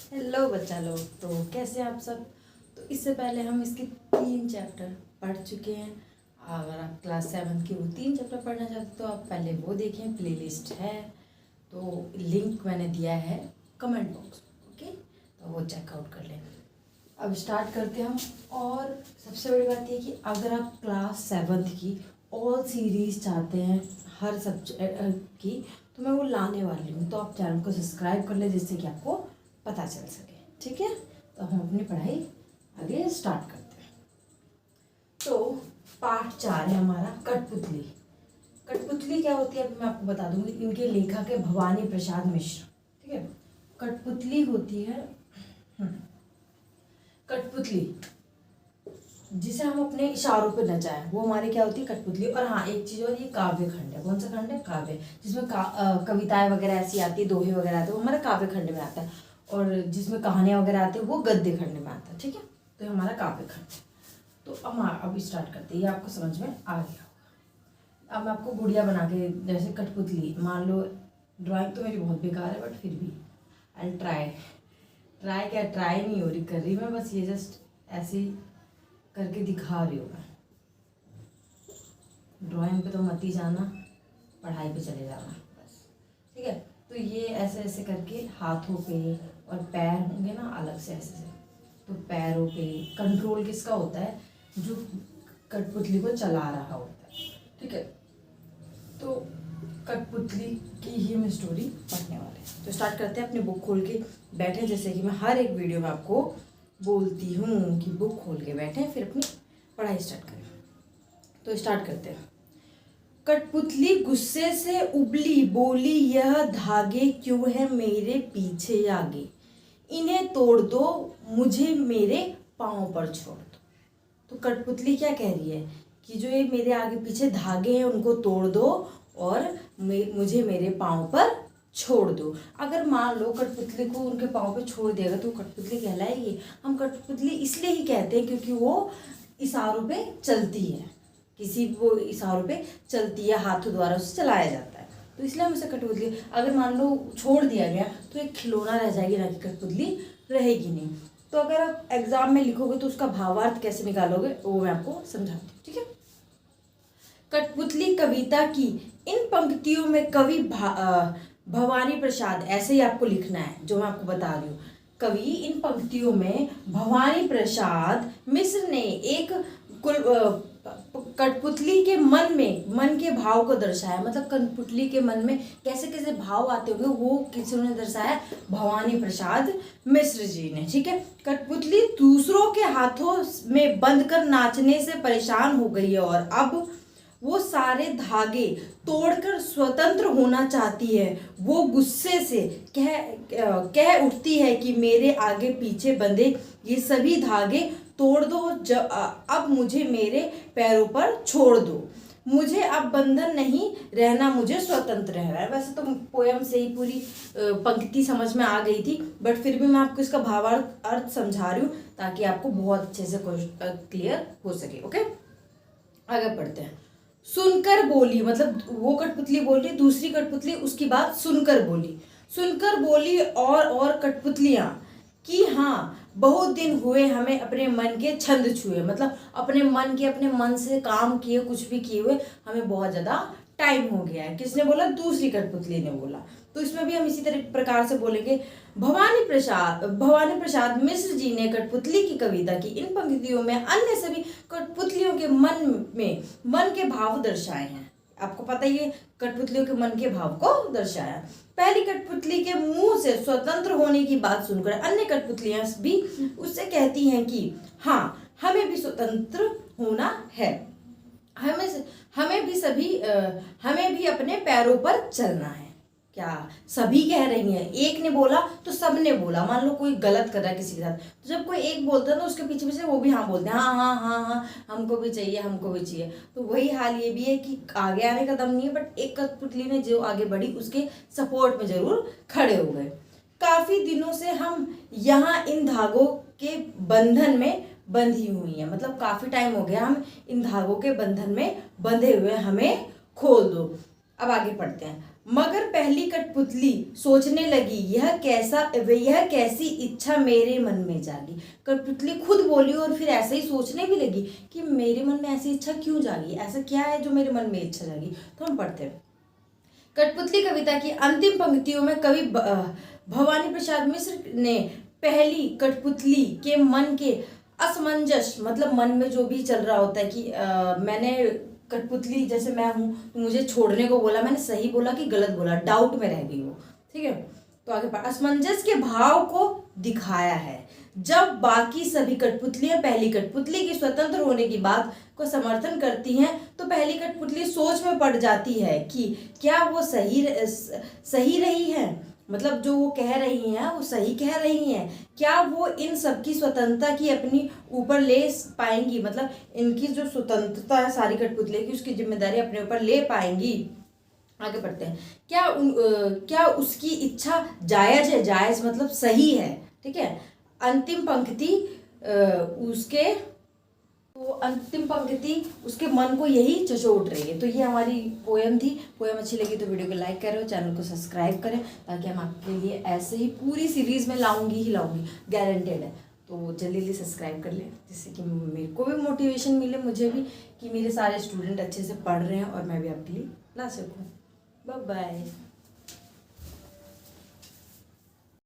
Hello बच्चा लोग, तो कैसे हैं आप सब। तो इससे पहले हम इसके 3 चैप्टर पढ़ चुके हैं। अगर आप क्लास 7 के वो 3 चैप्टर पढ़ना चाहते हो तो आप पहले वो देखें, प्लेलिस्ट है, तो लिंक मैंने दिया है कमेंट बॉक्स में, ओके, तो वो चेकआउट कर लें। अब स्टार्ट करते हैं हम। और सबसे बड़ी बात ये कि अगर आप क्लास 7 की ऑल सीरीज़ चाहते हैं हर सब्जेक्ट की, तो मैं वो लाने वाली हूँ। तो आप चैनल को सब्सक्राइब कर लें जिससे कि आपको पता चल सके, ठीक है। तो हम अपनी पढ़ाई आगे स्टार्ट करते हैं। तो पार्ट 4 है हमारा कठपुतली। कठपुतली क्या होती है अभी मैं आपको बता दूंगी। इनके लेखक है भवानी प्रसाद मिश्र, ठीक है। कठपुतली होती है कठपुतली जिसे हम अपने इशारों पे नचाएं, वो हमारी क्या होती है कठपुतली। और हाँ, एक चीज़ और, ये काव्य खंड है। कौन सा खंड है? काव्य, जिसमें कविताएं वगैरह ऐसी आती है, दोहे वगैरह आते हैं, वो हमारा काव्य खंड में आता है। और जिसमें कहानियां वगैरह आती है वो गद्य खंड में आता है, ठीक है। तो हमारा काव्य खंड। तो अब स्टार्ट करते हैं। ये आपको समझ में आ गया होगा। अब मैं आपको गुड़िया बना के, जैसे कठपुतली मान लो, ड्राइंग तो मेरी बहुत बेकार है बट फिर भी आई ट्राई नहीं हो रही, कर रही मैं, बस ये जस्ट ऐसे ही करके दिखा रही हूँ मैं। ड्राइंग पे तो मत ही जाना, पढ़ाई पे चले जाना बस, ठीक है। तो ये ऐसे ऐसे करके हाथों पे, और पैर होंगे ना अलग से ऐसे से, तो पैरों पे कंट्रोल किसका होता है? जो कठपुतली को चला रहा होता है, ठीक है। तो कठपुतली की ही हम स्टोरी पढ़ने वाले हैं। तो स्टार्ट करते हैं। अपनी बुक खोल के बैठे, जैसे कि मैं हर एक वीडियो में आपको बोलती हूँ कि बुक खोल के बैठे, फिर अपनी पढ़ाई स्टार्ट करें। तो स्टार्ट करते हैं। कठपुतली गुस्से से उबली, बोली, यह धागे क्यों है मेरे पीछे आगे, इन्हें तोड़ दो, मुझे मेरे पाँव पर छोड़ दो। तो कठपुतली क्या कह रही है कि जो ये मेरे आगे पीछे धागे हैं उनको तोड़ दो और मुझे मेरे पाँव पर छोड़ दो। अगर मान लो कठपुतली को उनके पाँव पे छोड़ दिया तो कठपुतली कहलाएगी। हम कठपुतली इसलिए ही कहते हैं क्योंकि वो इशारों पे चलती है, किसी वो इशारों पे चलती है, हाथों द्वारा उसे चलाया जाता है, तो इसलिए हम इसे कठपुतली। अगर मान लो छोड़ दिया गया तो एक खिलौना रह जाएगी, ना कि कठपुतली रहेगी नहीं। तो अगर आप एग्जाम में लिखोगे तो उसका भावार्थ कैसे निकालोगे वो मैं आपको समझाती हूँ, ठीक है। कठपुतली कविता की इन पंक्तियों में कवि भवानी प्रसाद, ऐसे ही आपको लिखना है जो मैं आपको बता रही हूँ। कवि इन पंक्तियों में भवानी प्रसाद मिश्र ने एक कठपुतली के मन के भाव को दर्शाया। मतलब कठपुतली के मन में कैसे कैसे भाव आते होंगे वो किसने दर्शाया? भवानी प्रसाद मिश्र जी ने, ठीक है। कठपुतली दूसरों के हाथों में बंद कर नाचने से परेशान हो गई है और अब वो सारे धागे तोड़कर स्वतंत्र होना चाहती है। वो गुस्से से कह उठती है कि मेरे आगे पीछे बंधे ये सभी धागे तोड़ दो, अब मुझे मेरे पैरों पर छोड़ दो, मुझे अब बंधन नहीं रहना, मुझे स्वतंत्र रहना है। वैसे तो पोयम से ही पूरी पंक्ति समझ में आ गई थी, बट फिर भी मैं आपको इसका भावार्थ अर्थ समझा रही हूँ ताकि आपको बहुत अच्छे से क्लियर हो सके, ओके। आगे पढ़ते हैं। सुनकर बोली, मतलब वो कठपुतली बोली, दूसरी कठपुतली उसकी बात सुनकर बोली और कठपुतलियां कि हाँ, बहुत दिन हुए हमें अपने मन के छंद छुए। मतलब अपने मन से काम किए, कुछ भी किए हुए हमें बहुत ज्यादा टाइम हो गया है। किसने बोला? दूसरी कठपुतली ने बोला। तो इसमें भी हम इसी तरह प्रकार से बोलेंगे। भवानी प्रसाद मिश्र जी ने कठपुतली की कविता की इन पंक्तियों में अन्य सभी कठपुतलियों के मन के भाव दर्शाए हैं। आपको पता ही है, कठपुतलियों के मन के भाव को दर्शाया। पहली कठपुतली के मुंह से स्वतंत्र होने की बात सुनकर अन्य कठपुतलियां भी उससे कहती हैं कि हाँ, हमें भी स्वतंत्र होना है, हमें भी अपने पैरों पर चलना है। क्या सभी कह रही हैं? एक ने बोला तो सब ने बोला। मान लो कोई गलत कर रहा है किसी के साथ, तो जब कोई एक बोलता है तो उसके पीछे पीछे वो भी हाँ बोलते हैं, हाँ हाँ हाँ हाँ, हमको भी चाहिए। तो वही हाल ये भी है कि आगे आने का दम नहीं है, बट एक कठपुतली ने जो आगे बढ़ी उसके सपोर्ट में जरूर खड़े हो गए। काफी दिनों से हम यहाँ इन धागों के बंधन में बंधी हुई है। मतलब काफी टाइम हो गया हम इन धागों के बंधन में बंधे हुए, हमें खोल दो। अब आगे पढ़ते हैं। मगर पहली कठपुतली सोचने लगी, यह कैसी इच्छा मेरे मन में जागी। कठपुतली खुद बोली और फिर ऐसे ही सोचने भी लगी कि मेरे मन में ऐसी इच्छा क्यों जागी, ऐसा क्या है जो मेरे मन में इच्छा जागी। तो हम पढ़ते हैं। कठपुतली कविता की अंतिम पंक्तियों में कवि भवानी प्रसाद मिश्र ने पहली कठपुतली के मन के असमंजस, मतलब मन में जो भी चल रहा होता है कि मैंने कठपुतली जैसे मैं हूँ तो मुझे छोड़ने को बोला, मैंने सही बोला कि गलत बोला, डाउट में रह गई वो, ठीक है। तो आगे असमंजस के भाव को दिखाया है। जब बाकी सभी कठपुतलियां पहली कठपुतली की स्वतंत्र होने की बात को समर्थन करती हैं तो पहली कठपुतली सोच में पड़ जाती है कि क्या वो सही रही है, मतलब जो वो कह रही हैं वो सही कह रही हैं, क्या वो इन सबकी स्वतंत्रता की अपनी ऊपर ले पाएंगी, मतलब इनकी जो स्वतंत्रता है सारी कठपुतलियों की उसकी जिम्मेदारी अपने ऊपर ले पाएंगी। आगे बढ़ते हैं। क्या उसकी इच्छा जायज है, जायज मतलब सही है, ठीक है। अंतिम पंक्ति उसके मन को यही झंझोड़ रही है। तो ये हमारी पोयम थी। पोयम अच्छी लगी तो वीडियो को लाइक करें, चैनल को सब्सक्राइब करें, ताकि हम आपके लिए ऐसे ही पूरी सीरीज में लाऊंगी, गारंटेड है। तो जल्दी सब्सक्राइब कर लें, जिससे कि मेरे को भी मोटिवेशन मिले, मुझे भी, कि मेरे सारे स्टूडेंट अच्छे से पढ़ रहे हैं और मैं भी आपके लिए ला सकूँ। Bye bye.